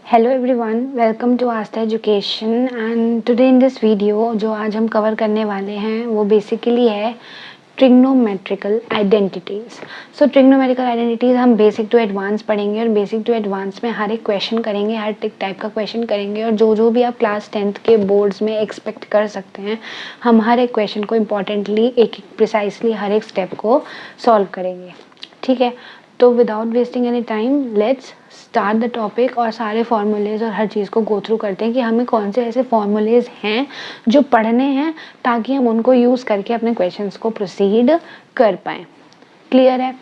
Hello everyone, welcome to Aastha education. And today in this video जो आज हम cover करने वाले हैं वो बेसिकली है ट्रिग्नोमेट्रिकल आइडेंटिटीज़। सो ट्रिग्नोमेट्रिकल आइडेंटिटीज़ हम बेसिक टू एडवांस पढ़ेंगे और बेसिक टू एडवांस में हर एक क्वेश्चन करेंगे, हर एक टाइप का क्वेश्चन करेंगे और जो भी आप क्लास 10th के बोर्ड्स में एक्सपेक्ट कर सकते हैं हम हर एक क्वेश्चन को इम्पॉर्टेंटली एक प्रिसाइसली हर एक स्टेप को सॉल्व करेंगे। ठीक है, तो without wasting any time let's start the topic और सारे फॉर्मूलेज और हर चीज़ को गो थ्रू करते हैं कि हमें कौन से ऐसे फॉर्मूलेज हैं जो पढ़ने हैं ताकि हम उनको यूज़ करके अपने क्वेश्चंस को प्रोसीड कर पाएँ। क्लियर है?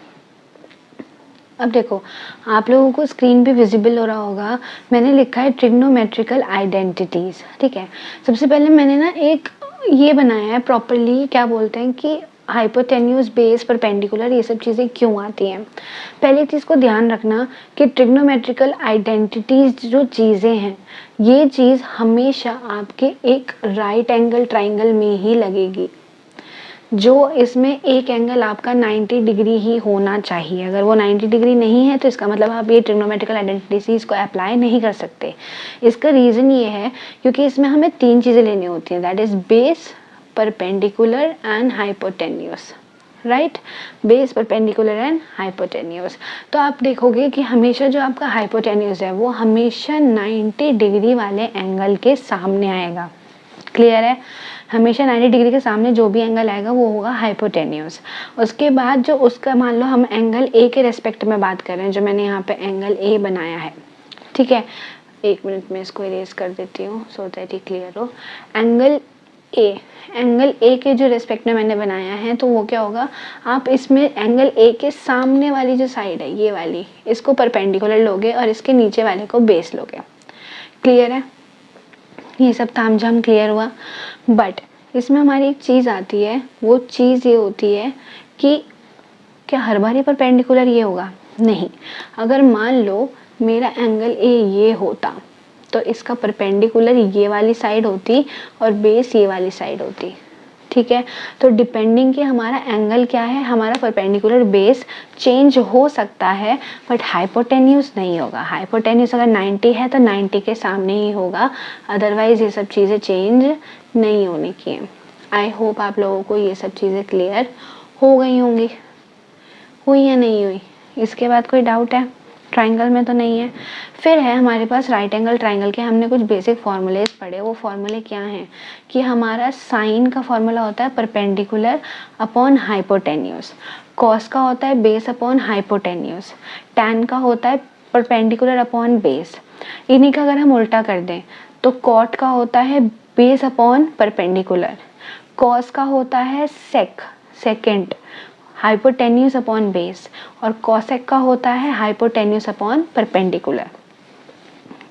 अब देखो, आप लोगों को स्क्रीन पे विजिबल हो रहा होगा, मैंने लिखा है ट्रिग्नोमेट्रिकल आइडेंटिटीज़। ठीक है, सबसे पहले मैंने ना एक ये बनाया है प्रॉपरली, क्या बोलते हैं कि हाइपोटेन्यूज, बेस, परपेंडिकुलर, ये सब चीज़ें क्यों आती हैं। पहली चीज़ को ध्यान रखना कि ट्रिग्नोमेट्रिकल आइडेंटिटीज़ जो चीज़ें हैं ये चीज़ हमेशा आपके एक राइट एंगल ट्राइंगल में ही लगेगी। जो इसमें एक एंगल आपका 90 डिग्री ही होना चाहिए। अगर वो 90 डिग्री नहीं है तो इसका मतलब आप ये ट्रिग्नोमेट्रिकल आइडेंटिटीज़ को अप्लाई नहीं कर सकते। इसका रीज़न ये है क्योंकि इसमें हमें तीन चीज़ें लेनी होती हैं, that is base, perpendicular and hypotenuse. Right, base, perpendicular and hypotenuse. तो आप देखोगे कि हमेशा जो आपका हाइपोटेन्यूस है वो हमेशा 90 डिग्री वाले एंगल के सामने आएगा। क्लियर है? हमेशा 90 डिग्री के सामने जो भी एंगल आएगा वो होगा हाइपोटेन्यूस। उसके बाद जो उसका, मान लो हम एंगल ए के रेस्पेक्ट में बात कर रहे हैं, जो मैंने यहाँ पे एंगल ए बनाया है। ठीक है, एक मिनट में इसको इरेज कर देती हूँ सो दैट ही क्लियर हो। एंगल ए के जो रेस्पेक्ट में मैंने बनाया है तो वो क्या होगा, आप इसमें एंगल ए के सामने वाली जो साइड है ये वाली, इसको परपेंडिकुलर लोगे और इसके नीचे वाले को बेस लोगे। क्लियर है? ये सब तामझाम क्लियर हुआ। बट इसमें हमारी एक चीज़ आती है, वो चीज़ ये होती है कि क्या हर बार ये परपेंडिकुलर ये होगा? नहीं। अगर मान लो मेरा एंगल ए ये होता तो इसका परपेंडिकुलर ये वाली साइड होती और बेस ये वाली साइड होती। ठीक है, तो डिपेंडिंग कि हमारा एंगल क्या है, हमारा परपेंडिकुलर बेस चेंज हो सकता है बट हाइपोटेन्यूस नहीं होगा। हाइपोटेन्यूस अगर 90 है तो 90 के सामने ही होगा, अदरवाइज ये सब चीज़ें चेंज नहीं होने की है। आई होप आप लोगों को ये सब चीज़ें क्लियर हो गई होंगी। हुई या नहीं हुई? इसके बाद कोई डाउट है? ट्राइंगल में तो नहीं है। फिर है हमारे पास राइट एंगल ट्राइंगल के हमने कुछ बेसिक फॉर्मूलेज पढ़े। वो फॉर्मूले क्या हैं कि हमारा साइन का फॉर्मूला होता है परपेंडिकुलर अपॉन हाइपोटेन्यूस, कॉस का होता है बेस अपॉन हाइपोटेन्यूस, टैन का होता है परपेंडिकुलर अपॉन बेस। इन्हीं का अगर हम उल्टा कर दें तो कॉट का होता है बेस अपॉन परपेंडिकुलर, कॉस का होता है सेकेंड हाइपोटेन्यूस अपॉन बेस और कॉसेक का होता है हाइपोटेन्यूस अपॉन परपेंडिकुलर।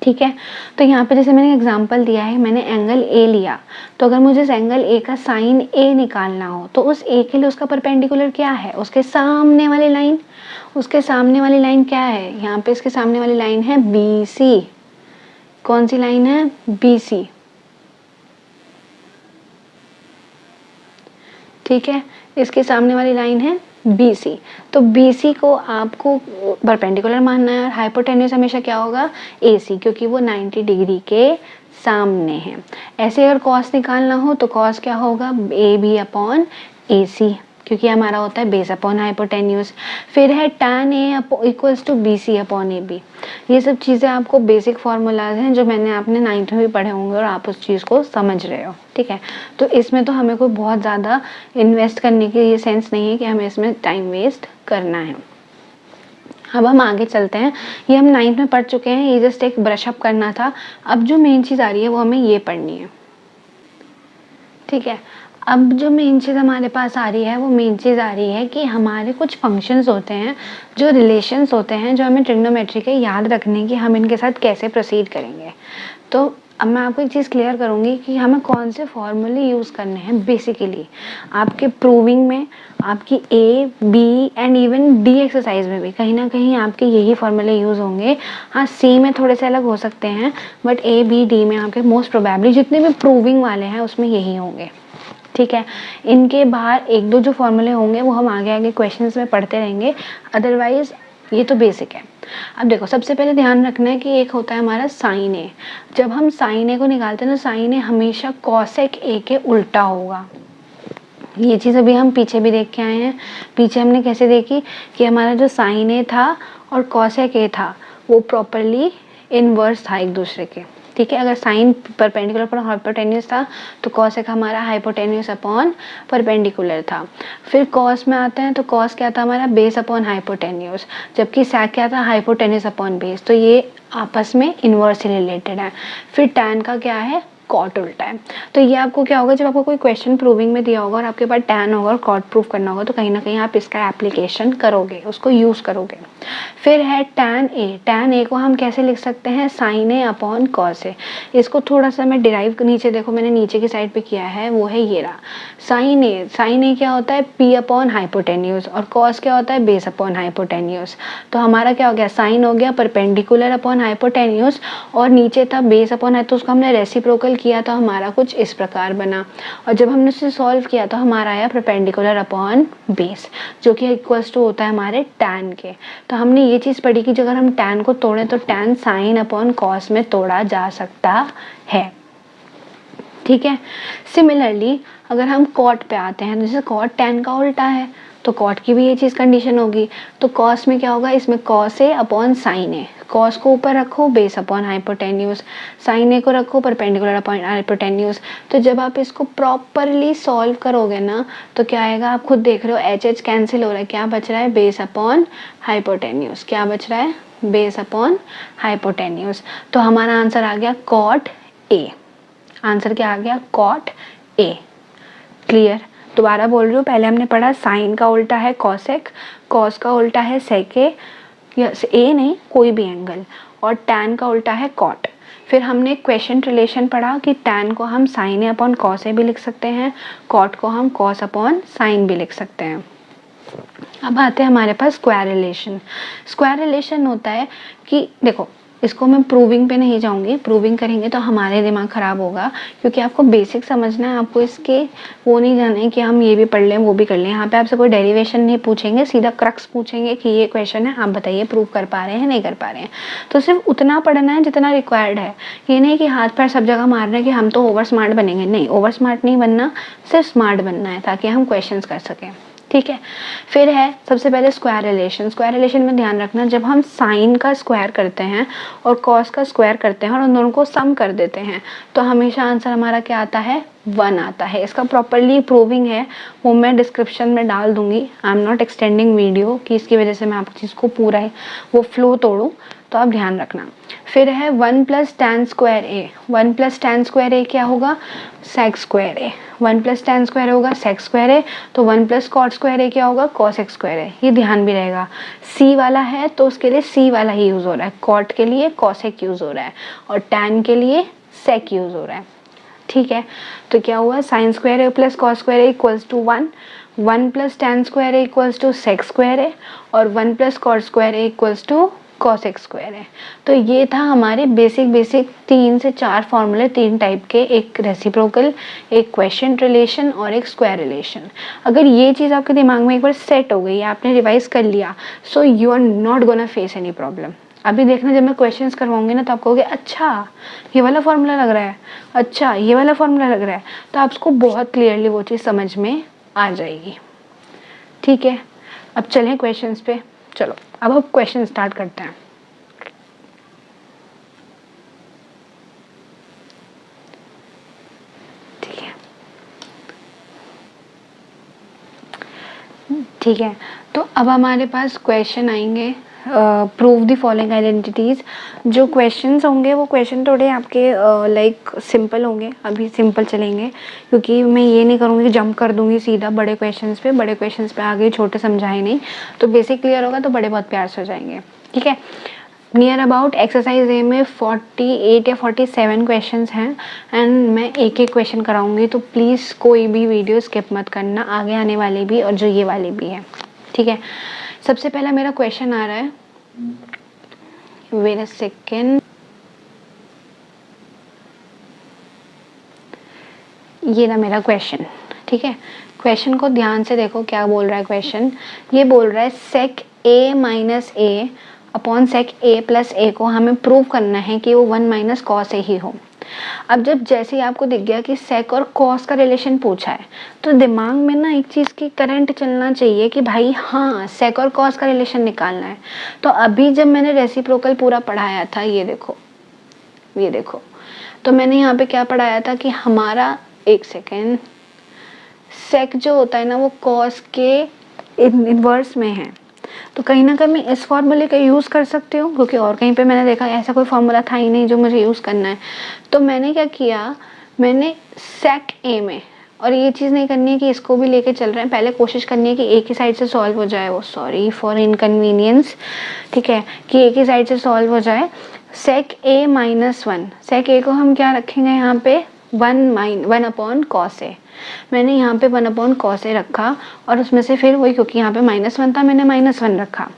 ठीक है, तो यहाँ पे जैसे मैंने एग्जांपल दिया है, मैंने एंगल ए लिया, तो अगर मुझे इस एंगल ए का साइन ए निकालना हो तो उस ए के लिए उसका परपेंडिकुलर क्या है? उसके सामने वाली लाइन। उसके सामने वाली लाइन क्या है? यहाँ पे इसके सामने वाली लाइन है बी सी। कौन सी लाइन है? B C. ठीक है, इसके सामने वाली लाइन है BC। तो BC को आपको परपेंडिकुलर मानना है और हाइपोटेन्यूस हमेशा क्या होगा? AC, क्योंकि वो 90 डिग्री के सामने है। ऐसे अगर कॉस निकालना हो तो कॉस क्या होगा? AB अपॉन AC, क्योंकि हमारा होता है बेस अपॉन हाइपोटेन्यूस। फिर है tan A equals to BC upon AB। ये सब चीज़ें आपको बेसिक फार्मूलाज हैं जो मैंने आपने 9th में भी पढ़े होंगे और आप उस चीज़ को समझ रहे हो। ठीक है, तो इसमें तो हमें कोई बहुत ज़्यादा इन्वेस्ट करने की ये सेंस नहीं है कि हमें इसमें टाइम वेस्ट करना है। अब हम आगे चलते हैं। ये हम 9th में पढ़ चुके हैं, ये जस्ट एक ब्रशअप करना था। अब जो मेन चीज़ आ रही है वो हमें ये पढ़नी है। ठीक है, अब जो मेन चीज़ हमारे पास आ रही है वो मेन चीज़ आ रही है कि हमारे कुछ फंक्शंस होते हैं, जो रिलेशंस होते हैं, जो हमें ट्रिग्नोमेट्री के याद रखने की, हम इनके साथ कैसे प्रोसीड करेंगे। तो अब मैं आपको एक चीज़ क्लियर करूँगी कि हमें कौन से फॉर्मूले यूज़ करने हैं बेसिकली आपके प्रूविंग में, आपकी A, B and even D exercise में भी कहीं ना कहीं आपके यही फॉर्मूले यूज़ होंगे। हाँ, C में थोड़े से अलग हो सकते हैं बट A, B, D में आपके मोस्ट प्रोबेबली जितने भी प्रूविंग वाले हैं उसमें यही होंगे। ठीक है, इनके बाहर एक दो जो फॉर्मूले होंगे वो हम आगे आगे क्वेश्चंस में पढ़ते रहेंगे। अदरवाइज ये तो बेसिक है। अब देखो सबसे पहले ध्यान रखना है कि एक होता है हमारा साइन ए। जब हम साइन ए को निकालते हैं तो साइन ए हमेशा कॉसेक ए के उल्टा होगा। ये चीज़ अभी हम पीछे भी देख के आए हैं। पीछे हमने कैसे देखी कि हमारा जो साइन ए था और कॉसेक ए था वो प्रॉपरली इनवर्स था एक दूसरे के। ठीक है, अगर साइन परपेंडिकुलर पर हाइपोटेन्यूस था तो कॉसेक हमारा हाइपोटेन्यूस अपॉन परपेंडिकुलर था। फिर कॉस में आते हैं तो कॉस क्या था हमारा बेस अपॉन हाइपोटेन्यूस, जबकि सैक क्या था हाइपोटेन्यूस अपॉन बेस। तो ये आपस में इनवर्स रिलेटेड है। फिर टैन का क्या है कॉट उल्टा है। तो ये आपको क्या होगा, जब आपको कोई क्वेश्चन प्रूविंग में दिया होगा और आपके पास टैन होगा और कॉट प्रूव करना होगा तो कहीं ना कहीं आप इसका एप्लीकेशन करोगे, उसको यूज़ करोगे। फिर है टैन ए। टैन ए को हम कैसे लिख सकते हैं साइन ए अपॉन कॉस ए। इसको थोड़ा सा मैं डिराइव नीचे देखो मैंने नीचे की साइड पे किया है, वो है ये रहा साइन ए। साइन ए क्या होता है पी अपॉन हाइपोटेन्यूस और कॉस क्या होता है बेस अपॉन हाइपोटेन्यूस। तो हमारा क्या हो गया साइन हो गया परपेंडिकुलर अपॉन हाइपोटेन्यूस और नीचे था बेस अपॉन है, तो उसको हमने रेसिप्रोकल किया तो हमारा कुछ इस प्रकार बना। और जब हमने उसे सॉल्व किया तो हमारा आया परपेंडिकुलर अपॉन बेस, जो कि इक्वल्स टू होता है हमारे टैन के। तो हमने ये चीज़ पढ़ी कि अगर हम टैन को तोड़ें तो टैन साइन अपॉन कॉस में तोड़ा जा सकता है। ठीक है, सिमिलरली अगर हम कॉट पे आते हैं, जैसे कॉट टैन का उल्टा है तो कॉट की भी ये चीज़ कंडीशन होगी। तो कॉस में क्या होगा, इसमें cos A upon sine A. Cos को ऊपर रखो बेस अपॉन हाइपोटेन्यूस, साइन ए को रखो परपेंडिकुलर अपॉन हाइपोटेन्यूस। तो जब आप इसको प्रॉपरली सॉल्व करोगे ना तो क्या आएगा, आप खुद देख रहे हो एच एच कैंसिल हो रहा है, क्या बच रहा है बेस अपॉन हाइपोटेन्यूस। क्या बच रहा है बेस अपॉन हाइपोटेन्यूस। तो हमारा आंसर आ गया कॉट ए। आंसर क्या आ गया कॉट ए। क्लियर, दोबारा बोल रही हूँ, पहले हमने पढ़ा साइन का उल्टा है कॉसेक, कॉस का उल्टा है सेक ए, ए नहीं कोई भी एंगल, और टैन का उल्टा है कॉट। फिर हमने क्वेश्चन रिलेशन पढ़ा कि टैन को हम साइन ए अपॉन कॉस ए भी लिख सकते हैं, कॉट को हम कॉस अपॉन साइन भी लिख सकते हैं। अब आते हैं हमारे पास स्क्वायर रिलेशन। स्क्वायर रिलेशन होता है कि देखो इसको मैं प्रूविंग पे नहीं जाऊंगी, प्रूविंग करेंगे तो हमारे दिमाग ख़राब होगा, क्योंकि आपको बेसिक समझना है, आपको इसके वो नहीं जाना है कि हम ये भी पढ़ लें वो भी कर लें। यहाँ पे आपसे कोई डेरिवेशन नहीं पूछेंगे, सीधा क्रक्स पूछेंगे कि ये क्वेश्चन है आप बताइए प्रूव कर पा रहे हैं नहीं कर पा रहे हैं। तो सिर्फ उतना पढ़ना है जितना रिक्वायर्ड है, ये नहीं कि हाथ पैर सब जगह मार रहे हैं कि हम तो ओवर स्मार्ट बनेंगे। नहीं, ओवर स्मार्ट नहीं बनना, सिर्फ स्मार्ट बनना है ताकि हम क्वेश्चन कर सकें। ठीक है, फिर है सबसे पहले स्क्वायर रिलेशन। स्क्वायर रिलेशन में ध्यान रखना, जब हम साइन का स्क्वायर करते हैं और कॉस का स्क्वायर करते हैं और उन दोनों को सम कर देते हैं तो हमेशा आंसर हमारा क्या आता है 1 आता है। इसका प्रॉपरली प्रूविंग है, वो मैं डिस्क्रिप्शन में डाल दूंगी। I am not extending video कि इसकी वजह से मैं आपको चीज़ को पूरा है वो फ्लो तोड़ूँ, तो आप ध्यान रखना। फिर है 1 प्लस टैन स्क्वायर ए। 1 प्लस टैन स्क्वायर ए क्या होगा सेक स्क्वायर ए। 1 प्लस टैन स्क्वायर होगा सेक स्क्वायर ए, तो 1 प्लस कॉट स्क्वायर ए क्या होगा कॉस एक्स स्क्वायर ए। ये ध्यान भी रहेगा, सी वाला है तो उसके लिए सी वाला ही यूज़ हो रहा है, कॉट के लिए कॉसेक यूज़ हो रहा है और टैन के लिए सेक यूज़ हो रहा है। ठीक है, तो क्या हुआ sine square A plus cos square A equals to 1, 1 plus tan square A equals to sec square A और 1 plus cot square A equals to cosec square है। तो ये था हमारे बेसिक 3 से 4 फॉर्मूले, 3 टाइप के, एक रेसिप्रोकल, एक क्वेश्चन रिलेशन और एक स्क्वायर रिलेशन। अगर ये चीज़ आपके दिमाग में एक बार सेट हो गई, आपने रिवाइज कर लिया, so you are not gonna face any problem. अभी देखना जब मैं क्वेश्चंस करवाऊंगी ना तो आप कहोगे अच्छा ये वाला फॉर्मूला लग रहा है, अच्छा ये वाला फॉर्मूला लग रहा है, तो आपको बहुत क्लियरली वो चीज़ समझ में आ जाएगी। ठीक है, अब चलें क्वेश्चंस पे। चलो अब हम क्वेश्चन स्टार्ट करते हैं। ठीक है, तो अब हमारे पास क्वेश्चन आएंगे, प्रूव द फॉलोइंग आइडेंटिटीज़। जो क्वेश्चंस होंगे वो क्वेश्चन थोड़े आपके लाइक सिंपल होंगे, अभी सिंपल चलेंगे क्योंकि मैं ये नहीं करूँगी कि जंप कर दूँगी सीधा बड़े क्वेश्चंस पे। बड़े क्वेश्चंस पे आ गई, छोटे समझाए नहीं, तो बेसिक क्लियर होगा तो बड़े बहुत प्यार से हो जाएंगे। ठीक है, नियर अबाउट एक्सरसाइज ए में 48 या 47 क्वेश्चंस हैं एंड मैं एक एक क्वेश्चन कराऊंगी, तो प्लीज़ कोई भी वीडियो स्किप मत करना, आगे आने वाले भी और जो ये वाले भी है। ठीक है, सबसे पहला मेरा क्वेश्चन आ रहा है, वेट अ सेकेंड, ये ना मेरा क्वेश्चन। ठीक है, क्वेश्चन को ध्यान से देखो क्या बोल रहा है क्वेश्चन। ये बोल रहा है सेक ए माइनस ए अपॉन सेक ए प्लस ए को हमें प्रूव करना है कि वो 1 माइनस कॉस ए ही हो। अब जब जैसे ही आपको दिख गया कि सेक और कॉस का रिलेशन पूछा है, तो दिमाग में ना एक चीज़ की करंट चलना चाहिए कि भाई हाँ, सेक और कॉस का रिलेशन निकालना है। तो अभी जब मैंने रेसिप्रोकल पूरा पढ़ाया था, ये देखो, तो मैंने यहाँ पे क्या पढ़ाया था कि हमारा, एक सेकेंड, सेक जो होता है ना वो कॉस के इनवर्स में है। तो कहीं ना कहीं मैं इस फॉर्मूले का यूज़ कर सकती हूँ, क्योंकि और कहीं पे मैंने देखा ऐसा कोई फॉर्मूला था ही नहीं जो मुझे यूज़ करना है। तो मैंने क्या किया, मैंने सेक ए में, और ये चीज़ नहीं करनी है कि इसको भी लेके चल रहे हैं, पहले कोशिश करनी है कि एक ही साइड से सॉल्व हो जाए वो, सॉरी फॉर इनकन्वीनियंस, ठीक है, कि एक ही साइड से सॉल्व हो जाए। सेक ए माइनस 1, सेक ए को हम क्या रखेंगे यहाँ पे, 1 अपॉन कॉस ए। मैंने यहाँ पे 1 अपॉन कॉस ए रखा, और उसमें से फिर वही, क्योंकि यहाँ पे -1 था, मैंने -1 रखा।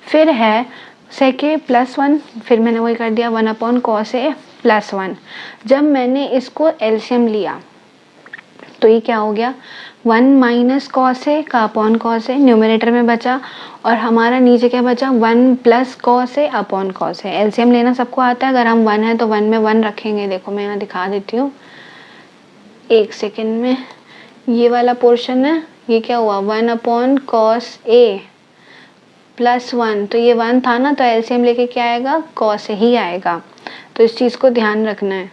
फिर है सेक ए प्लस 1, फिर मैंने वही कर दिया 1 अपॉन कॉस ए प्लस 1। जब मैंने इसको एलसीएम लिया तो ये क्या हो गया, 1 माइनस कॉस ए का अपॉन कॉस ए न्यूमरेटर में बचा, और हमारा नीचे क्या बचा, 1 plus cos A upon cos A. LCM लेना सबको आता है, अगर हम 1 है तो 1 में 1 रखेंगे। देखो मैं यहाँ दिखा देती हूँ, एक सेकेंड में, ये वाला पोर्शन है, ये क्या हुआ, 1 अपॉन कॉस ए प्लस 1, तो ये 1 था ना, तो एलसीएम लेके क्या आएगा, कॉस ए ही आएगा। तो इस चीज़ को ध्यान रखना है,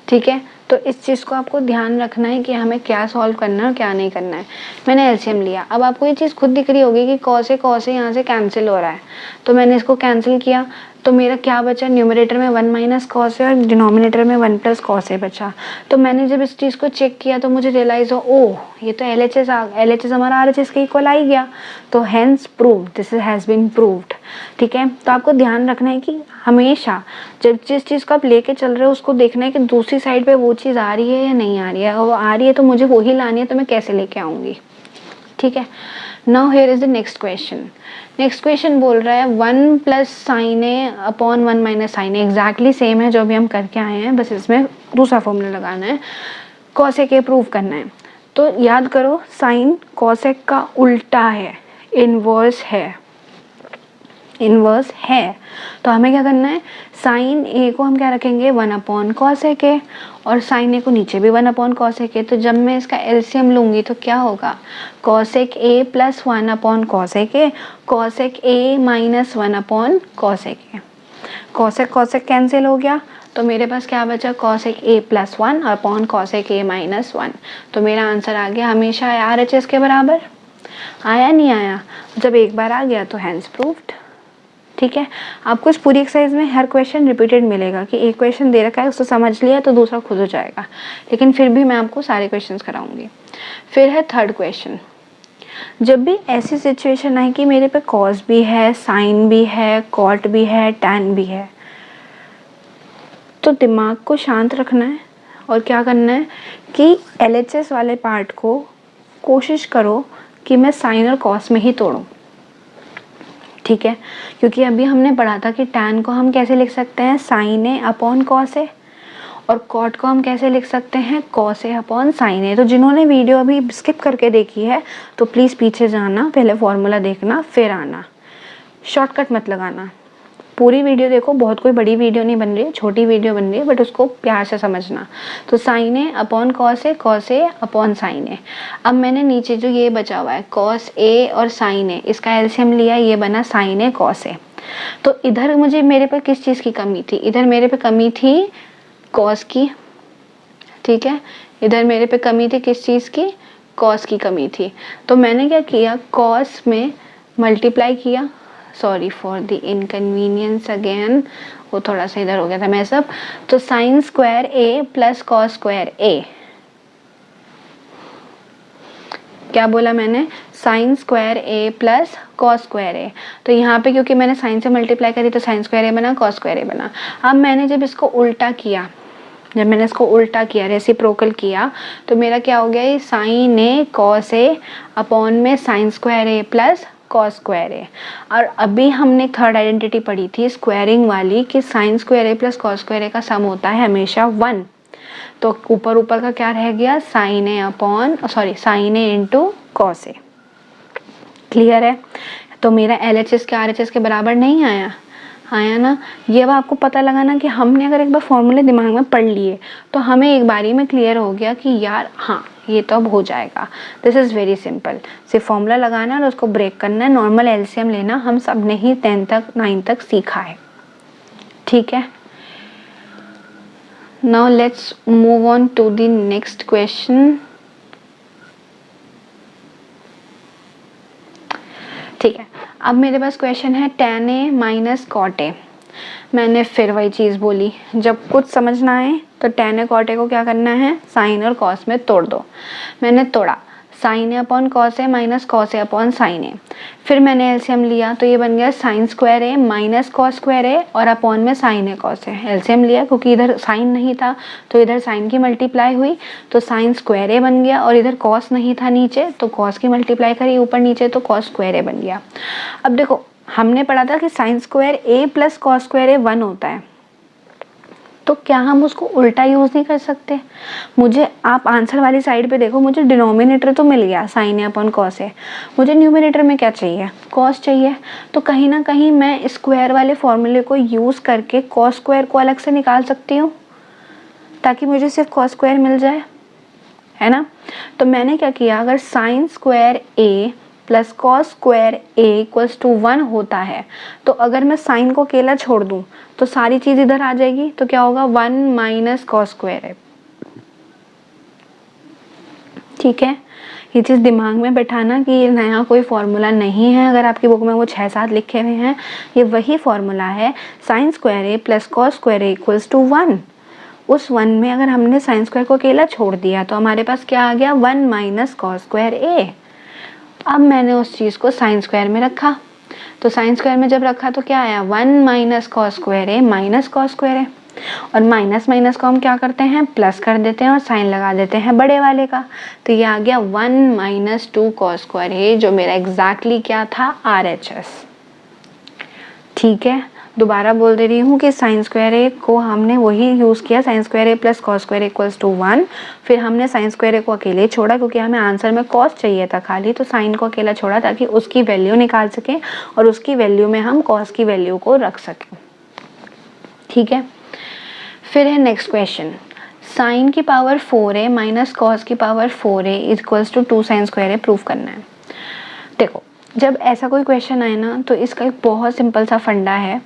ठीक है। तो इस चीज़ को आपको ध्यान रखना है कि हमें क्या सॉल्व करना है और क्या नहीं करना है। मैंने एलसीएम लिया, अब आपको ये चीज़ खुद दिख रही होगी कि कॉस ए यहाँ से कैंसिल हो रहा है, तो मैंने इसको कैंसिल किया, तो मेरा क्या बचा, न्यूमरेटर में 1 माइनस कॉस ए और डिनोमिनेटर में 1 प्लस कॉस ए बचा। तो मैंने जब इस चीज़ को चेक किया तो मुझे रियलाइज़ हो, ओह ये तो एलएचएस हमारा आरएचएस के इक्वल आ ही गया, तो hence prove, this has been proved, ठीक है। तो आपको ध्यान रखना है कि हमेशा जब जिस चीज़ को आप लेके चल रहे हो उसको देखना है कि दूसरी साइड पे वो चीज़ आ रही है या नहीं आ रही है, और वो आ रही है तो मुझे वही लानी है, तो मैं कैसे लेके आऊँगी, ठीक है। Now here is the next question. Next question बोल रहा है 1 plus sine A upon 1 minus sine A, exactly same है जो अभी हम करके आए हैं, बस इसमें दूसरा फॉर्मूला लगाना है, कॉसेक ए प्रूव करना है। तो याद करो, साइन कॉसेक का उल्टा है, इनवर्स है, तो हमें क्या करना है, साइन ए को हम क्या रखेंगे, 1 अपॉन कॉसेक ए, और साइन ए को नीचे भी 1 अपॉन कॉसेक ए। तो जब मैं इसका एलसीएम लूँगी तो क्या होगा, cosec A plus 1 upon cosec A, cosec A minus 1 upon cosec A. Cosec cancel हो गया, तो मेरे पास क्या बचा, cosec A plus 1 upon cosec A minus 1। तो मेरा आंसर आ गया हमेशा आरएचएस के बराबर, आया नहीं आया, जब एक बार आ गया तो हैंस प्रूव्ड, ठीक है। आपको इस पूरी एक्सरसाइज में हर क्वेश्चन रिपीटेड मिलेगा कि एक क्वेश्चन दे रखा है उसको समझ लिया तो दूसरा खुद हो जाएगा, लेकिन फिर भी मैं आपको सारे क्वेश्चंस कराऊंगी। फिर है थर्ड क्वेश्चन, जब भी ऐसी सिचुएशन आए कि मेरे पे कॉस भी है, साइन भी है, कॉट भी है, टैन भी है, तो दिमाग को शांत रखना है और क्या करना है कि एलएचएस वाले पार्ट को कोशिश करो कि मैं साइन और कॉस में ही तोड़ूं, ठीक है। क्योंकि अभी हमने पढ़ा था कि टैन को हम कैसे लिख सकते हैं, साइन ए अपॉन कॉस ए, और कॉट को हम कैसे लिख सकते हैं, कॉस ए अपॉन साइन ए। तो जिन्होंने वीडियो अभी स्किप करके देखी है तो प्लीज़ पीछे जाना, पहले फॉर्मूला देखना फिर आना, शॉर्टकट मत लगाना, पूरी वीडियो देखो। बहुत कोई बड़ी वीडियो नहीं बन रही है, छोटी वीडियो बन रही है, बट उसको प्यार से समझना। तो sign A upon cos A upon sine ए। अब मैंने नीचे जो ये बचा हुआ है कॉस ए और साइन ए, इसका एलसीएम लिया, ये बना साइन ए कॉस ए। तो इधर मुझे मेरे पे किस चीज़ की कमी थी, इधर मेरे पे कमी थी कॉस की, ठीक है। इधर मेरे पे कमी थी किस चीज़ की, कॉस की कमी थी। तो मैंने क्या किया, कॉस में मल्टीप्लाई किया, sorry for the inconvenience again, वो थोड़ा सा इधर हो गया था मैं सब। तो sign square A plus cos square ए, क्या बोला मैंने, sign square A plus cos square ए। तो यहाँ पे क्योंकि मैंने साइन से मल्टीप्लाई करी तो साइन स्क्वायर ए बना, कॉस स्क्वायर ए बना। अब मैंने जब इसको उल्टा किया, रेसिप्रोकल किया, तो मेरा क्या हो गया, ये sign A cos A upon में sign square A plus cos square A. और अभी हमने थर्ड आइडेंटिटी पढ़ी थी स्क्वायरिंग वाली कि sign square A plus cos square ए का सम होता है हमेशा 1। तो ऊपर का क्या रह गया, sign A into cos A, clear है? तो मेरा LHS के RHS के बराबर नहीं आया, आया ना। ये अब आपको पता लगा ना कि हमने अगर एक बार फॉर्मूले दिमाग में पढ़ लिए तो हमें एक बारी में क्लियर हो गया कि यार हाँ ये तो अब हो जाएगा। दिस इज़ वेरी सिंपल, सिर्फ फॉर्मूला लगाना है और उसको ब्रेक करना है, नॉर्मल LCM लेना हम सब ने ही 10 तक 9 तक सीखा है, ठीक है। Now let's move on to the next question. ठीक है, अब मेरे पास क्वेश्चन है tan A minus cot A। मैंने फिर वही चीज़ बोली, जब कुछ समझना है तो tan A cot A को क्या करना है, साइन और कॉस में तोड़ दो। मैंने तोड़ा, sine A upon cos A minus cos A upon sine A। फिर मैंने एलसीएम लिया तो ये बन गया sine square A minus cos square A और अपॉन में sine A cos A। LCM लिया क्योंकि इधर साइन नहीं था तो इधर साइन की मल्टीप्लाई हुई तो साइन स्क्वायर A बन गया, और इधर कॉस नहीं था नीचे तो कॉस की मल्टीप्लाई करी ऊपर नीचे तो कॉस स्क्वायर A बन गया। अब देखो हमने पढ़ा था कि sign square A plus cos square A 1 होता है, तो क्या हम उसको उल्टा यूज़ नहीं कर सकते? मुझे आप आंसर वाली साइड पे देखो, मुझे डिनोमिनेटर तो मिल गया sine A upon cos A, मुझे न्यूमिनेटर में क्या चाहिए, कॉस चाहिए। तो कहीं ना कहीं मैं स्क्वायर वाले फॉर्मूले को यूज़ करके कॉस स्क्वायर को अलग से निकाल सकती हूँ ताकि मुझे सिर्फ कॉस स्क्वायर मिल जाए, है ना। तो मैंने क्या किया, अगर sine square A plus cos square A equals to 1 होता है तो अगर मैं साइन को अकेला छोड़ दूं तो सारी चीज़ इधर आ जाएगी, तो क्या होगा 1 माइनस कॉस स्क्वायर है, ठीक है। ये चीज़ दिमाग में बैठाना कि ये नया कोई फॉर्मूला नहीं है, अगर आपकी बुक में वो 6-7 लिखे हुए हैं, ये वही फॉर्मूला है sine square A plus cos square A equals to 1। उस 1 में अगर हमने साइन स्क्वायर को अकेला छोड़ दिया तो हमारे पास क्या आ गया, 1 माइनस कॉस स्क्वायर A। अब मैंने उस चीज़ को साइन स्क्वायर में रखा, तो साइन स्क्वायर में जब रखा तो क्या आया, 1 minus cos square A minus cos square A, और माइनस माइनस को हम क्या करते हैं, प्लस कर देते हैं और साइन लगा देते हैं बड़े वाले का। तो ये आ गया 1 माइनस 2 कॉस स्क्वायर A, जो मेरा एग्जैक्टली क्या था, RHS, ठीक है। दोबारा बोल दे रही हूँ कि साइन स्क्वायर A को हमने वही यूज़ किया, sine square A plus cos square equals to 1। फिर हमने साइन स्क्वायर A को अकेले छोड़ा क्योंकि हमें आंसर में कॉस चाहिए था खाली, तो साइन को अकेला छोड़ा ताकि उसकी वैल्यू निकाल सकें और उसकी वैल्यू में हम कॉस की वैल्यू को रख सकें, ठीक है। फिर है नेक्स्ट क्वेश्चन, साइन की पावर 4A माइनस कॉस की power 4A equals to 2 sine square A prove करना है। देखो जब ऐसा कोई क्वेश्चन आए ना तो इसका एक बहुत सिंपल सा फंडा है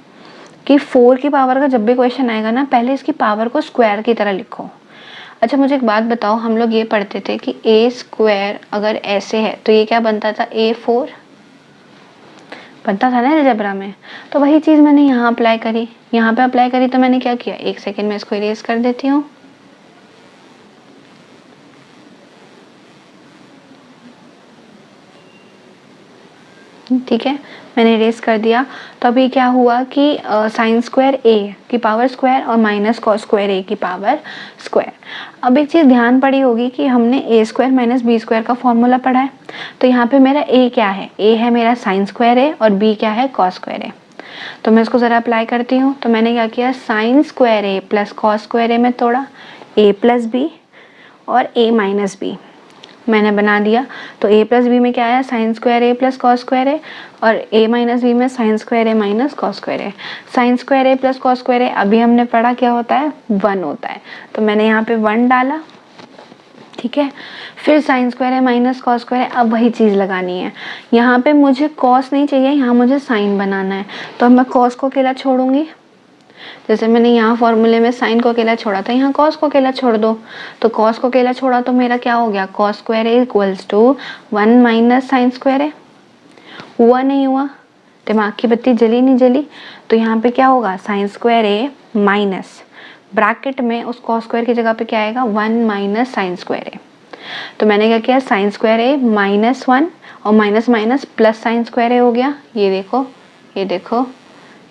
कि 4 की पावर का जब भी क्वेश्चन आएगा ना, पहले इसकी पावर को स्क्वायर की तरह लिखो। अच्छा मुझे एक बात बताओ, हम लोग ये पढ़ते थे कि A स्क्वायर अगर ऐसे है तो ये क्या बनता था, A4 बनता था ना अलजेब्रा में। तो वही चीज़ मैंने यहाँ अप्लाई करी, यहाँ पे अप्लाई करी तो मैंने क्या किया, एक सेकेंड में इसको इरेज कर देती हूँ। ठीक है, मैंने इरेज कर दिया। तो अभी क्या हुआ कि साइन स्क्वायर A की पावर स्क्वायर और माइनस कॉस स्क्वायर A की पावर स्क्वायर। अब एक चीज़ ध्यान पड़ी होगी कि हमने A square minus B square का फॉर्मूला पढ़ा है, तो यहाँ पे मेरा A क्या है, A है मेरा साइन स्क्वायर A और B क्या है, कॉस स्क्वायर A। तो मैं इसको ज़रा अप्लाई करती हूँ। तो मैंने क्या किया, sine square A plus cos square A में तोड़ा, A प्लस B और A माइनस B मैंने बना दिया। तो A प्लस बी में क्या आया, sign square A plus cos square A, और A माइनस बी में sign square A minus cos square A। Sign square A plus cos square A अभी हमने पढ़ा क्या होता है, 1 होता है, तो मैंने यहाँ पे 1 डाला, ठीक है। फिर sign square A minus cos square A, अब वही चीज़ लगानी है। यहाँ पे मुझे कॉस नहीं चाहिए, यहाँ मुझे साइन बनाना है, तो अब मैं कॉस को अकेला छोड़ूंगी। जैसे मैंने यहाँ फॉर्मूले में साइन को अकेला छोड़ा था, यहाँ कॉस को अकेला छोड़ दो। तो कॉस को अकेला छोड़ा तो मेरा क्या हो गया, cos square A equals to 1 minus sine square A। हुआ नहीं हुआ, दिमाग की बत्ती जली नहीं जली, तो यहाँ पे क्या होगा, sign square A minus bracket में उस कॉस स्क्वायर की जगह पे क्या आएगा, 1 माइनस साइन स्क्वायर A। तो मैंने क्या किया, साइन स्क्वायर A माइनस 1 और minus minus plus sine square A हो गया, ये देखो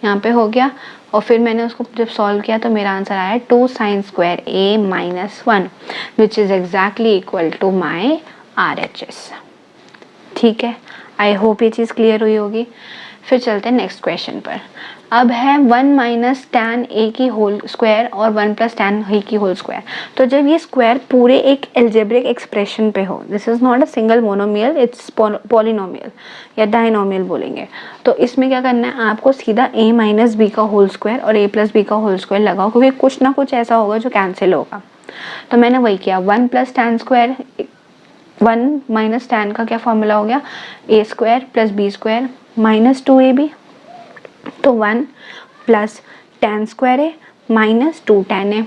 यहाँ पे हो गया। और फिर मैंने उसको जब सॉल्व किया तो मेरा आंसर आया 2 sine square A minus 1 which is exactly equal to my RHS, ठीक है। आई होप ये चीज़ क्लियर हुई होगी। फिर चलते हैं नेक्स्ट क्वेश्चन पर। अब है 1 माइनस टैन ए की होल स्क्वायर और 1 प्लस टैन ए की होल स्क्वायर। तो जब ये स्क्वायर पूरे एक एल्जेब्रिक एक्सप्रेशन पे हो, this is not a single monomial, it's polynomial या डायनोमियल बोलेंगे, तो इसमें क्या करना है आपको, सीधा a माइनस बी का होल स्क्वायर और a प्लस बी का होल स्क्वायर लगाओ, क्योंकि कुछ ना कुछ ऐसा होगा जो कैंसिल होगा। तो मैंने वही किया, 1 plus tan square, 1 minus tan का क्या फॉर्मूला हो गया, a square plus B square minus 2ab, तो 1 plus tan square A minus 2 tan A.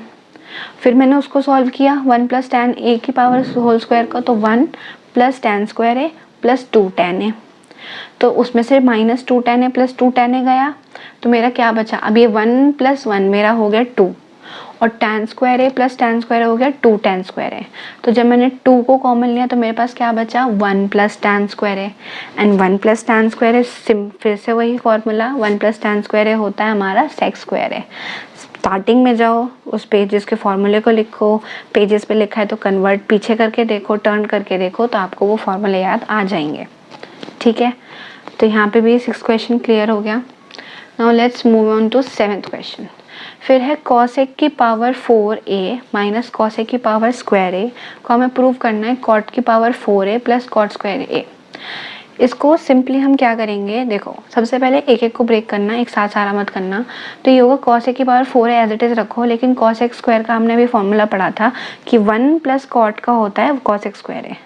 फिर मैंने उसको सॉल्व किया, 1 प्लस टैन ए की पावर होल स्क्वायर का, तो 1 plus tan square A plus 2 tan ए। तो उसमें से माइनस 2 टैन ए प्लस 2 टैन ए गया, तो मेरा क्या बचा, अब ये 1 प्लस 1 मेरा हो गया 2, और tan square A plus tan square हो गया 2 टैन स्क्वायर ए। तो जब मैंने 2 को कॉमन लिया तो मेरे पास क्या बचा, 1 plus tan square A, and 1 plus tan square A फिर से वही formula, 1 plus tan square A होता है हमारा सेक स्क्वायर ए। स्टार्टिंग में जाओ, उस पेजेस के फॉर्मूले को लिखो, पेजेस पे लिखा है तो कन्वर्ट पीछे करके देखो, टर्न करके देखो, तो आपको वो फॉर्मूले याद आ जाएंगे। ठीक है, तो यहाँ पे भी 6 क्वेश्चन क्लियर हो गया। Now let's move on to 7th question. फिर है कॉसेक की पावर 4a माइनस कॉसेक की पावर स्क्वायर ए को हमें प्रूव करना है कॉट की power 4a plus cot square A. इसको सिंपली हम क्या करेंगे, देखो सबसे पहले एक एक को ब्रेक करना, एक साथ सारा मत करना। तो ये होगा कॉसेक की पावर 4 एज इट इज रखो, लेकिन कॉसेक स्क्वायर का हमने भी फॉर्मूला पढ़ा था कि 1 प्लस कॉट का होता है कॉसेक स्क्वायर है।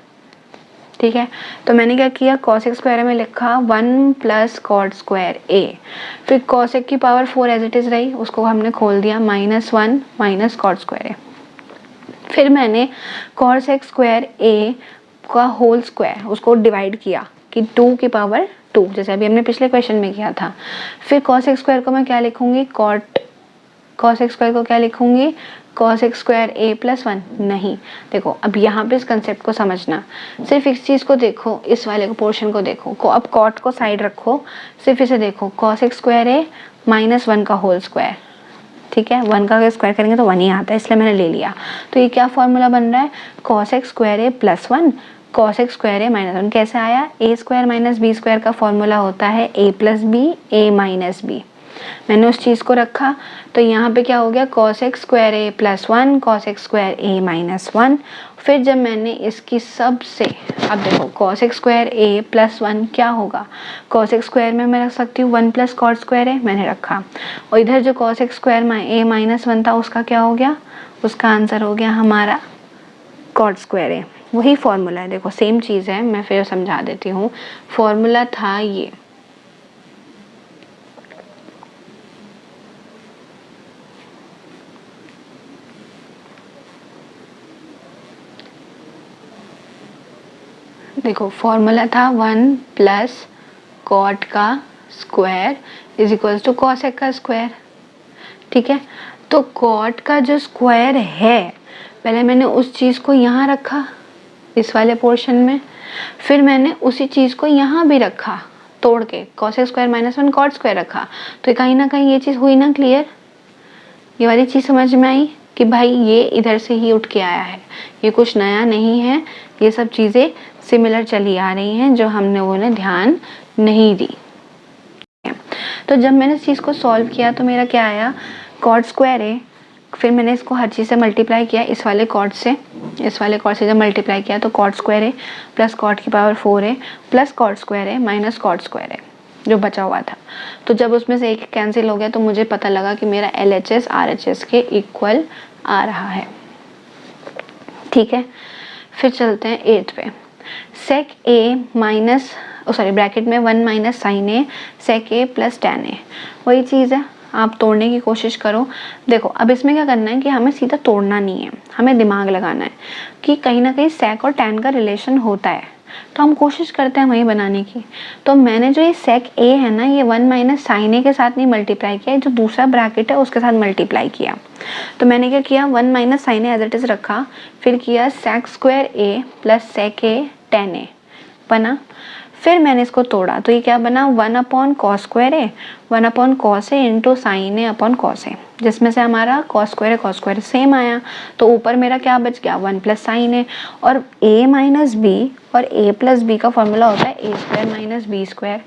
ठीक है, तो मैंने क्या किया, कॉसेक स्क्वायर में लिखा 1 प्लस कॉट स्क्वायर ए, फिर कॉसेक की पावर 4 एज इट इज रही, उसको हमने खोल दिया -1 माइनस कॉट स्क्वायर ए। फिर मैंने कॉसेक स्क्वायर ए का होल स्क्वायर उसको डिवाइड किया कि 2 की पावर 2, जैसे अभी हमने पिछले क्वेश्चन में किया था। फिर कॉसेक स्क्वायर को मैं क्या लिखूंगी, कॉसेक स्क्वायर को क्या लिखूंगी, कॉसेक स्क्वायर ए प्लस 1। नहीं, देखो अब यहाँ पे इस कंसेप्ट को समझना, सिर्फ इस चीज़ को देखो, इस वाले को पोर्शन को देखो, अब कॉट को साइड रखो, सिर्फ इसे देखो, कॉसेक स्क्वायर ए -1 का होल स्क्वायर। ठीक है, 1 का स्क्वायर करेंगे तो 1 ही आता है, इसलिए मैंने ले लिया। तो ये क्या फॉर्मूला बन रहा है, cosec square A plus 1 cosec square ए -1। कैसे आया, ए स्क्वायर माइनस बी स्क्वायर का फॉर्मूला होता है ए प्लस बी ए माइनस बी। मैंने उस चीज़ को रखा, तो यहाँ पे क्या हो गया, cosec square A plus 1 cosec square ए -1। फिर जब मैंने इसकी सब से, अब देखो कॉसेक स्क्वायर ए प्लस 1 क्या होगा, कॉसेक स्क्वायर में मैं रख सकती हूँ 1 प्लस कॉट स्क्वायर ए, मैंने रखा, और इधर जो कॉसेक स्क्वायर ए -1 था उसका क्या हो गया, उसका आंसर हो गया हमारा कॉट स्क्वायर ए। वही फॉर्मूला है, देखो सेम चीज़ है, मैं फिर समझा देती हूँ। फॉर्मूला था ये, देखो फॉर्मूला था 1 प्लस कॉट का square is equals to cosec का स्क्वायर। ठीक है, तो कॉट का जो स्क्वायर है, पहले मैंने उस चीज़ को यहाँ रखा इस वाले पोर्शन में, फिर मैंने उसी चीज़ को यहाँ भी रखा तोड़ के, कॉसेक स्क्वायर -1 कॉट स्क्वायर रखा, तो कहीं ना कहीं ये चीज़ हुई ना क्लियर, ये वाली चीज़ समझ में आई कि भाई ये इधर से ही उठ के आया है, ये कुछ नया नहीं है, ये सब चीज़ें सिमिलर चली आ रही हैं जो हमने वो ने ध्यान नहीं दी। तो जब मैंने इस चीज़ को सॉल्व किया तो मेरा क्या आया, कॉट स्क्वायर है, फिर मैंने इसको हर चीज़ से मल्टीप्लाई किया, इस वाले कॉट से जब मल्टीप्लाई किया तो कॉट स्क्वायर है प्लस कॉट की पावर 4 है प्लस कॉट स्क्वायर है माइनस कॉट स्क्वायर है जो बचा हुआ था। तो जब उसमें से एक कैंसिल हो गया तो मुझे पता लगा कि मेरा LHS RHS के इक्वल आ रहा है। ठीक है, फिर चलते हैं 8th पे, सेक ए माइनस ब्रैकेट में 1 minus sine A sec A plus tan A, वही चीज़ है, आप तोड़ने की कोशिश करो। देखो अब इसमें क्या करना है कि हमें सीधा तोड़ना नहीं है, हमें दिमाग लगाना है कि कहीं ना कहीं सेक और टैन का रिलेशन होता है, तो हम कोशिश करते हैं वही बनाने की। तो मैंने जो ये सेक ए है ना, ये 1 माइनस साइन ए के साथ नहीं मल्टीप्लाई किया, जो दूसरा ब्रैकेट है उसके साथ मल्टीप्लाई किया। तो मैंने क्या किया, 1 minus sine A as it is रखा, फिर किया sec square A plus sec A tan A बना, फिर मैंने इसको तोड़ा तो ये क्या बना, 1/cos²a 1/cos a into sine A upon cos A, जिसमें से हमारा cos² सेम आया। तो ऊपर मेरा क्या बच गया, 1 प्लस साइन ए। और a माइनस बी और a प्लस बी का फॉर्मूला होता है a² माइनस b²।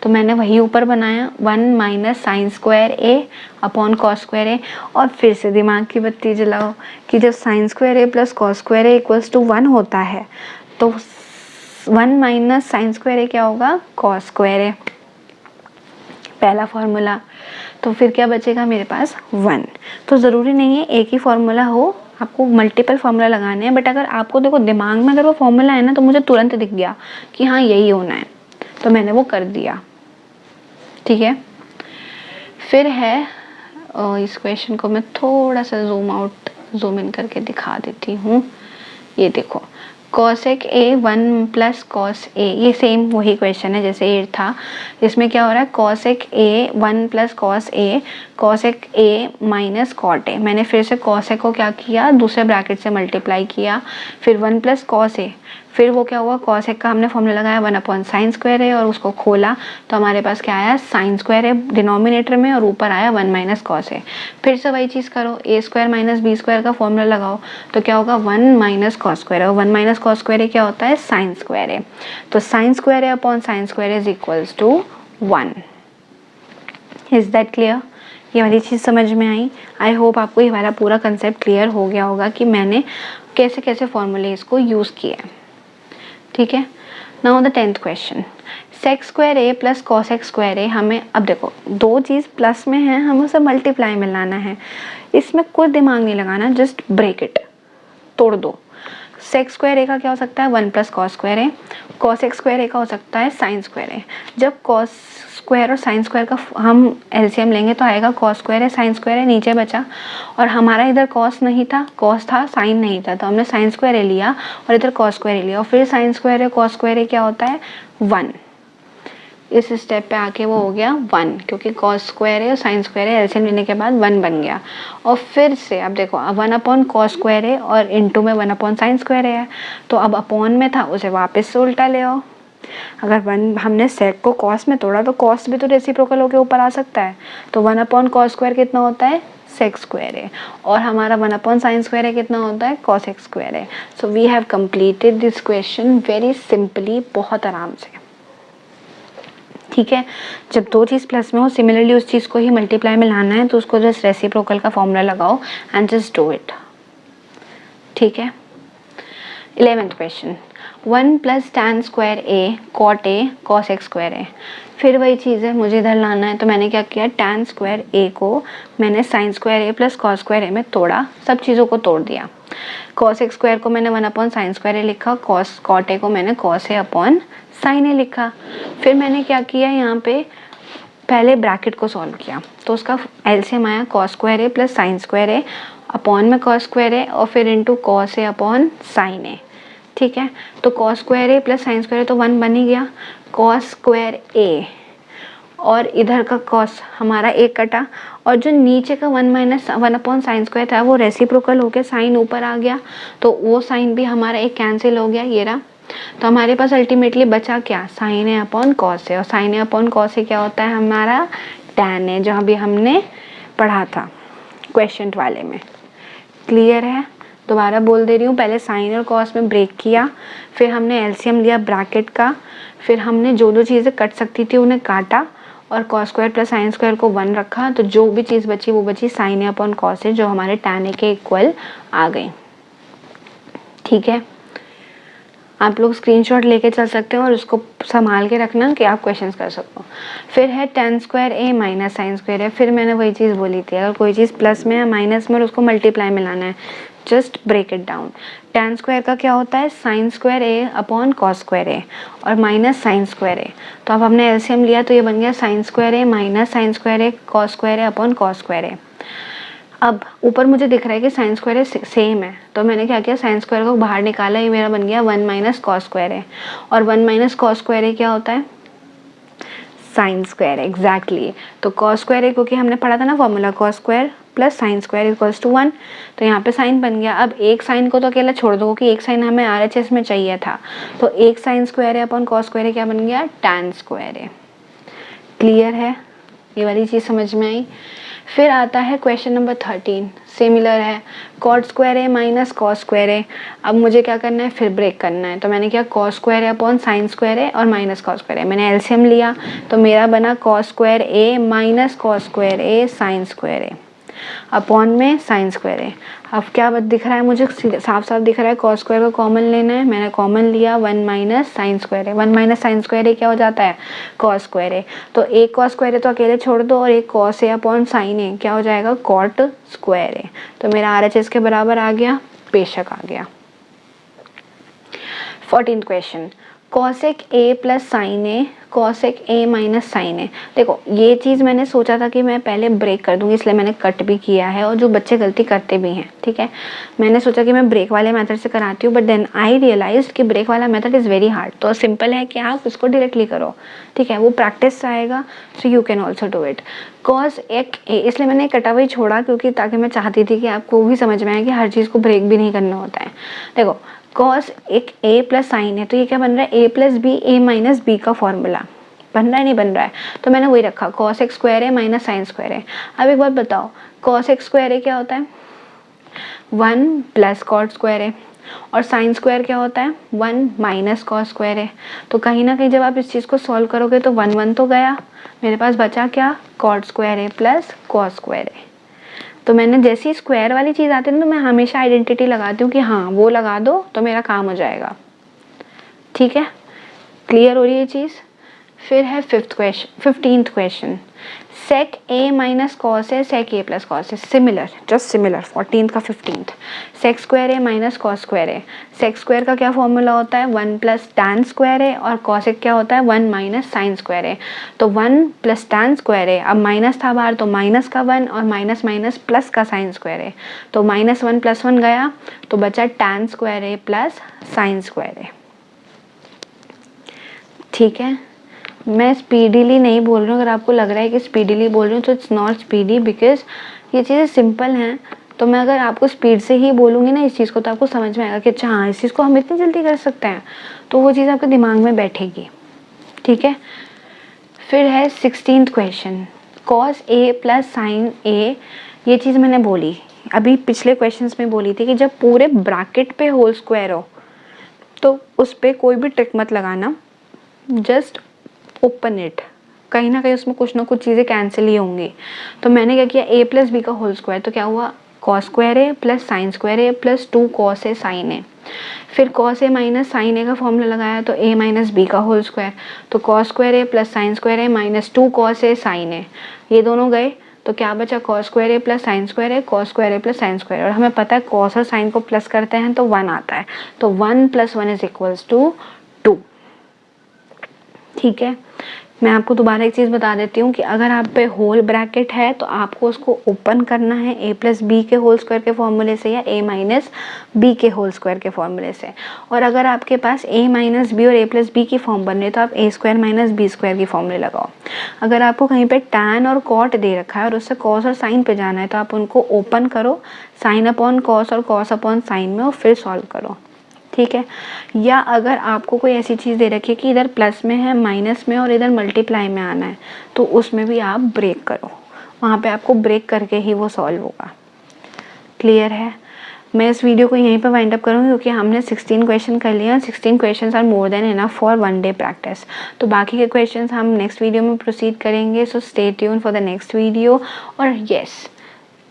तो मैंने वही ऊपर बनाया 1 माइनस sin² अपॉन cos²a। और फिर से दिमाग की बत्ती जलाओ कि जब sin² plus cos² equals to 1 होता है तो 1 माइनस sin² क्या होगा, cos², पहला फॉर्मूला। तो फिर क्या बचेगा मेरे पास, 1। तो ज़रूरी नहीं है एक ही फॉर्मूला हो, आपको मल्टीपल फॉर्मूला लगाने हैं। बट अगर आपको देखो दिमाग में अगर वो फॉर्मूला है ना तो मुझे तुरंत दिख गया कि हाँ यही होना है, तो मैंने वो कर दिया। ठीक है, फिर है इस क्वेश्चन को मैं थोड़ा सा जूम इन करके दिखा देती हूँ। ये देखो cosec a 1 plus cos a, ये सेम वही क्वेश्चन है जैसे 8 था। इसमें क्या हो रहा है, cosec a 1 plus cos a cosec a minus cot a। मैंने फिर से cosec को क्या किया, दूसरे ब्रैकेट से मल्टीप्लाई किया, फिर 1 प्लस cos a, फिर वो क्या हुआ, cosec का हमने फॉर्मूला लगाया 1/sin² a और उसको खोला तो हमारे पास क्या आया, sin² a डिनोमिनेटर में और ऊपर आया 1 माइनस cos a। फिर से वही चीज़ करो, a² माइनस b² का फॉर्मूला लगाओ तो क्या होगा, 1 माइनस cos² और 1 माइनस cos² क्या होता है, sin² a। तो sin² a upon sin² is equals to 1। Is that clear? ये वाली चीज़ समझ में आई? आई होप आपको ये वाला पूरा कंसेप्ट क्लियर हो गया होगा कि मैंने कैसे कैसे फॉर्मूले इसको यूज़ किए हैं। ठीक है, now the 10th question, sec² a plus cosec² a। हमें अब देखो दो चीज़ प्लस में है, हमें उसे मल्टीप्लाई में लाना है। इसमें कोई दिमाग नहीं लगाना, जस्ट ब्रेक इट, तोड़ दो। sec² a का क्या हो सकता है, 1 plus cos² a, cosec² a का हो सकता है sin² a। जब cos² और sin² का हम एलसीएम लेंगे तो आएगा cos² a sin² a, नीचे बचा। और हमारा इधर cos नहीं था, cos था, sin नहीं था, तो हमने sin² a लिया और इधर cos² a लिया और फिर sin² a cos² a क्या होता है, 1। इस स्टेप पे आके वो हो गया 1, क्योंकि cos² a और sin² a एलसीएम लेने के बाद 1 बन गया। और फिर से अब देखो 1/cos² a और इंटू में 1/sin² a है, तो अब अपॉन में था उसे वापस से उल्टा ले आओ। अगर 1 हमने sec को cos में तोड़ा तो cos भी तो रेसिप्रोकल होके ऊपर आ सकता है। तो 1/cos² कितना होता है, sec² a, और हमारा 1/sin² a कितना होता है, cosec² a। So we have completed this question very simply, बहुत आराम से। ठीक है, जब दो चीज़ प्लस में हो सिमिलरली उस चीज़ को ही मल्टीप्लाई में लाना है तो उसको जस्ट रेसिप्रोकल का फॉर्मूला लगाओ एंड जस्ट डू इट। ठीक है, 11th question, 1 plus tan² a cot a cosec² a। फिर वही चीज़ है, मुझे इधर लाना है तो मैंने क्या किया, tan² a को मैंने sin² a plus cos² a में तोड़ा, सब चीज़ों को तोड़ दिया। cosec² को मैंने 1/sin² a लिखा, cot a को मैंने cos a upon sin a लिखा। फिर मैंने क्या किया, यहाँ पे पहले ब्रैकेट को सॉल्व किया तो उसका एलसीएम आया cos² a plus sin² a upon में cos² a और फिर into cos a upon sin a। ठीक है, तो cos² a प्लस sin² तो 1 बन ही गया, cos² a और इधर का cos हमारा 1 कटा और जो नीचे का 1 माइनस 1/sin² था वो रेसिप्रोकल होके साइन ऊपर आ गया, तो वो साइन भी हमारा एक कैंसिल हो गया, ये रहा। तो हमारे पास अल्टीमेटली बचा क्या, sin a upon cos a, और sin a upon cos a क्या होता है हमारा, tan a, जहाँ भी हमने पढ़ा था क्वेश्चन वाले में। क्लियर है? दोबारा बोल दे रही हूँ, पहले साइन और कॉस में ब्रेक किया, फिर हमने एलसीएम लिया ब्रैकेट का, फिर हमने जो जो चीज़ें कट सकती थी उन्हें काटा और cos² प्लस sin² को 1 रखा, तो जो भी चीज़ बची वो बची sin a upon cos a, जो हमारे tan a के इक्वल आ गई। ठीक है, आप लोग स्क्रीनशॉट लेके चल सकते हो और उसको संभाल के रखना कि आप क्वेश्चंस कर सको। फिर है tan² a minus sin² a। फिर मैंने वही चीज़ बोली थी, अगर कोई चीज़ प्लस में है माइनस में और उसको मल्टीप्लाई में लाना है, just break it down. tan² का क्या होता है, sin² a upon cos² a और माइनस sin² a। तो अब हमने एलसीएम लिया तो ये बन गया sin² a minus sin² a cos² a upon cos² a। अब ऊपर मुझे दिख रहा है कि sin² a सेम है, तो मैंने क्या किया, sin² को बाहर निकाला, ये मेरा बन गया 1 माइनस cos² a, और 1 माइनस cos² a क्या होता है, साइन स्क्वायर, एग्जैक्टली। तो कॉस स्क्वायर है, क्योंकि हमने पढ़ा था ना formula, cos square plus sine square equals to 1। तो यहाँ पे साइन बन गया। अब एक साइन को तो अकेला छोड़ दो, क्योंकि एक साइन हमें RHS में चाहिए था। तो एक साइन स्क्वायर है अपॉन कॉस स्क्वायर है, क्या बन गया, टैन स्क्वायर है। क्लियर है, ये वाली चीज़ समझ में आई। फिर आता है क्वेश्चन नंबर 13, सिमिलर है, कॉट स्क्वायर है माइनस कॉस स्क्वायर है। अब मुझे क्या करना है, फिर ब्रेक करना है। तो मैंने क्या, कॉस स्क्वायर है अपॉन साइन स्क्वायर है और माइनस कॉस स्क्वायर है, मैंने एलसीएम लिया तो मेरा बना cos square A minus cos square A sine square है अपॉन में साइन स्क्वायर है। अब क्या दिख रहा है मुझे, साफ साफ दिख रहा है, कॉस स्क्वायर को कॉमन लेना है, मैंने कॉमन लिया, 1 माइनस साइन स्क्वायर है। 1 माइनस साइन स्क्वायर है क्या हो जाता है, कॉस स्क्वायर है। तो एक कॉस स्क्वायर है तो अकेले छोड़ दो, और एक कॉस है अपॉन साइन है, क्या हो जाएगा, कॉट स्क्वायर है। तो मेरा RHS के बराबर आ गया, बेशक आ गया। 14th question, cosec A plus sine A cosec A minus sine A. देखो ये चीज़ मैंने सोचा था कि मैं पहले ब्रेक कर दूंगी, इसलिए मैंने कट भी किया है, और जो बच्चे गलती करते भी हैं, ठीक है, मैंने सोचा कि मैं ब्रेक वाले मेथड से कराती हूँ, बट देन आई रियलाइज कि ब्रेक वाला मेथड इज़ वेरी हार्ड। तो सिंपल है कि आप उसको डायरेक्टली करो, ठीक है, वो प्रैक्टिस से आएगा, so you can also do it. Cos एक ए, इसलिए मैंने कटा हुआ ही छोड़ा, क्योंकि ताकि मैं चाहती थी कि आपको भी समझ में आए कि हर चीज़ को ब्रेक भी नहीं करना होता है। देखो कॉस एक ए प्लस साइन है, तो ये क्या बन रहा है, ए प्लस बी ए माइनस बी का फॉर्मूला बन रहा है, नहीं बन रहा है, तो मैंने वही रखा, कॉस एक्स स्क्वायर है माइनस साइन स्क्वायर है। अब एक बात बताओ, कॉस एक्स स्क्वायर है क्या होता है, 1 प्लस कॉट स्क्वायर है, और साइन स्क्वायर क्या होता है, 1 माइनस कॉस स्क्वायर है। तो कहीं ना कहीं जब आप इस चीज़ को सॉल्व करोगे तो 1 1 तो गया, मेरे पास बचा क्या, कॉट स्क्वायर है प्लस कॉस स्क्वायर है। तो मैंने जैसी स्क्वायर वाली चीज़ आती है ना, तो मैं हमेशा आइडेंटिटी लगाती हूँ कि हाँ वो लगा दो तो मेरा काम हो जाएगा, ठीक है, क्लियर हो रही है ये चीज़। फिर है 15th क्वेश्चन, सेक ए माइनस कॉस है सेक ए प्लस कॉस है, सिमिलर, जस्ट सिमिलर, 14th का 15th। सेक स्क्वायर है माइनस कॉस स्क्वायर है, सेक स्क्वायर का क्या फॉर्मूला होता है, 1 प्लस टैन स्क्वायर है, और कॉसेक क्या होता है, 1 माइनस साइन स्क्वायर है। तो 1 प्लस टैन स्क्वायर है, अब माइनस था बाहर तो माइनस का 1 और माइनस माइनस प्लस का साइन स्क्वायर है, तो -1 + 1 गया, तो बचा टैन स्क्वायर है प्लस साइन स्क्वायर है, ठीक है। मैं स्पीडीली नहीं बोल रही हूँ, अगर आपको लग रहा है कि स्पीडीली बोल रही हूँ तो इट्स नॉट स्पीडी, बिकॉज ये चीज़ें सिंपल हैं। तो मैं अगर आपको स्पीड से ही बोलूँगी ना इस चीज़ को, तो आपको समझ में आएगा कि अच्छा हाँ इस चीज़ को हम इतनी जल्दी कर सकते हैं, तो वो चीज़ आपके दिमाग में बैठेगी, ठीक है। फिर है 16th question, cos A plus sine ए। ये चीज़ मैंने बोली अभी पिछले क्वेश्चंस में बोली थी कि जब पूरे ब्रैकेट पे होल स्क्वायर हो तो उस पर कोई भी ट्रिक मत लगाना, जस्ट ओपन इट, कहीं ना कहीं उसमें कुछ ना कुछ चीज़ें कैंसिल ही होंगी। तो मैंने क्या किया, a प्लस बी का होल स्क्वायर, तो क्या हुआ, कॉस स्क्वायर है प्लस साइन स्क्वायर है प्लस 2 कॉस है साइन है। फिर कॉस ए माइनस साइन ए का फॉर्मूला लगाया, तो a माइनस बी का होल स्क्वायर, तो कॉस स्क्वायर है प्लस साइन स्क्वायर है माइनस 2 कॉस है साइन है, ये दोनों गए, तो क्या बचा, कॉस स्क्वायर है प्लस साइन स्क्वायर है, कॉस स्क्वायर है प्लस साइन स्क्वायर, और हमें पता है कॉस और साइन को प्लस करते हैं तो 1 आता है, तो 1 + 1 = 2, ठीक है। मैं आपको दोबारा एक चीज़ बता देती हूँ कि अगर आप पे होल ब्रैकेट है तो आपको उसको ओपन करना है a प्लस बी के होल स्क्वायर के फॉर्मूले से या a माइनस बी के होल स्क्वायर के फॉर्मूले से। और अगर आपके पास a माइनस बी और a प्लस बी की फॉर्म बन रही है तो आप a square minus B square की फॉर्मूले लगाओ। अगर आपको कहीं पे टैन और कॉट दे रखा है और उससे कॉस और साइन पे जाना है तो आप उनको ओपन करो, साइन अपॉन कॉस और कॉस अपॉन साइन में, और फिर सॉल्व करो, ठीक है। या अगर आपको कोई ऐसी चीज़ दे रखी है कि इधर प्लस में है, माइनस में और इधर मल्टीप्लाई में आना है, तो उसमें भी आप ब्रेक करो, वहाँ पे आपको ब्रेक करके ही वो सॉल्व होगा, क्लियर है। मैं इस वीडियो को यहीं पे वाइंड अप करूँगी क्योंकि हमने 16 क्वेश्चन कर लिए हैं। 16 questions are more than enough for 1 day practice. तो बाकी के क्वेश्चंस हम नेक्स्ट वीडियो में प्रोसीड करेंगे, so stay tune for the next video. और yes,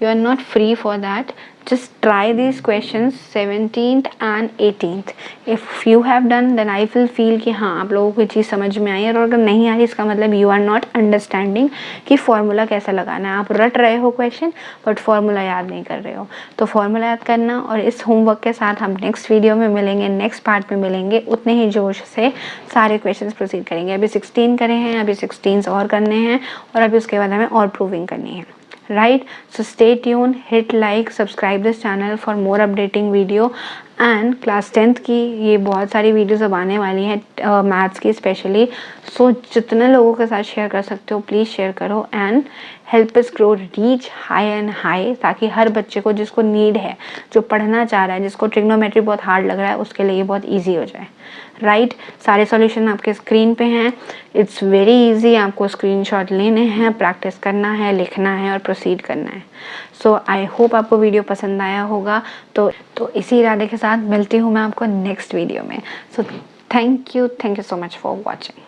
you are not free for that, just try these questions 17th and 18th. if you have done then I will feel कि हाँ आप लोगों को ये चीज़ समझ में आई, और अगर नहीं आ रही इसका मतलब you are not understanding कि फॉर्मूला कैसा लगाना है। आप रट रहे हो क्वेश्चन बट फॉर्मूला याद नहीं कर रहे हो, तो फॉर्मूला याद करना। और इस होमवर्क के साथ हम नेक्स्ट वीडियो में मिलेंगे, नेक्स्ट पार्ट में मिलेंगे, उतने ही जोश से सारे क्वेश्चन प्रोसीड करेंगे। अभी 16 करे हैं, अभी 16 और करने हैं, और अभी उसके बाद हमें और प्रूविंग करनी है, right? So stay tuned, hit like, subscribe this channel for more updating video, and class 10th की ये बहुत सारी वीडियोस अब आने वाली हैं मैथ्स की स्पेशली। सो जितने लोगों के साथ शेयर कर सकते हो प्लीज़ शेयर करो and help us grow reach high and high, ताकि हर बच्चे को जिसको नीड है, जो पढ़ना चाह रहा है, जिसको ट्रिग्नोमेट्री बहुत हार्ड लग रहा है, उसके लिए ये बहुत ईजी हो जाए। राइट सारे सॉल्यूशन आपके स्क्रीन पे हैं। इट्स वेरी इजी, आपको स्क्रीनशॉट लेने हैं, प्रैक्टिस करना है, लिखना है और प्रोसीड करना है। सो आई होप आपको वीडियो पसंद आया होगा। तो इसी इरादे के साथ मिलती हूँ मैं आपको नेक्स्ट वीडियो में। So thank you so much for watching.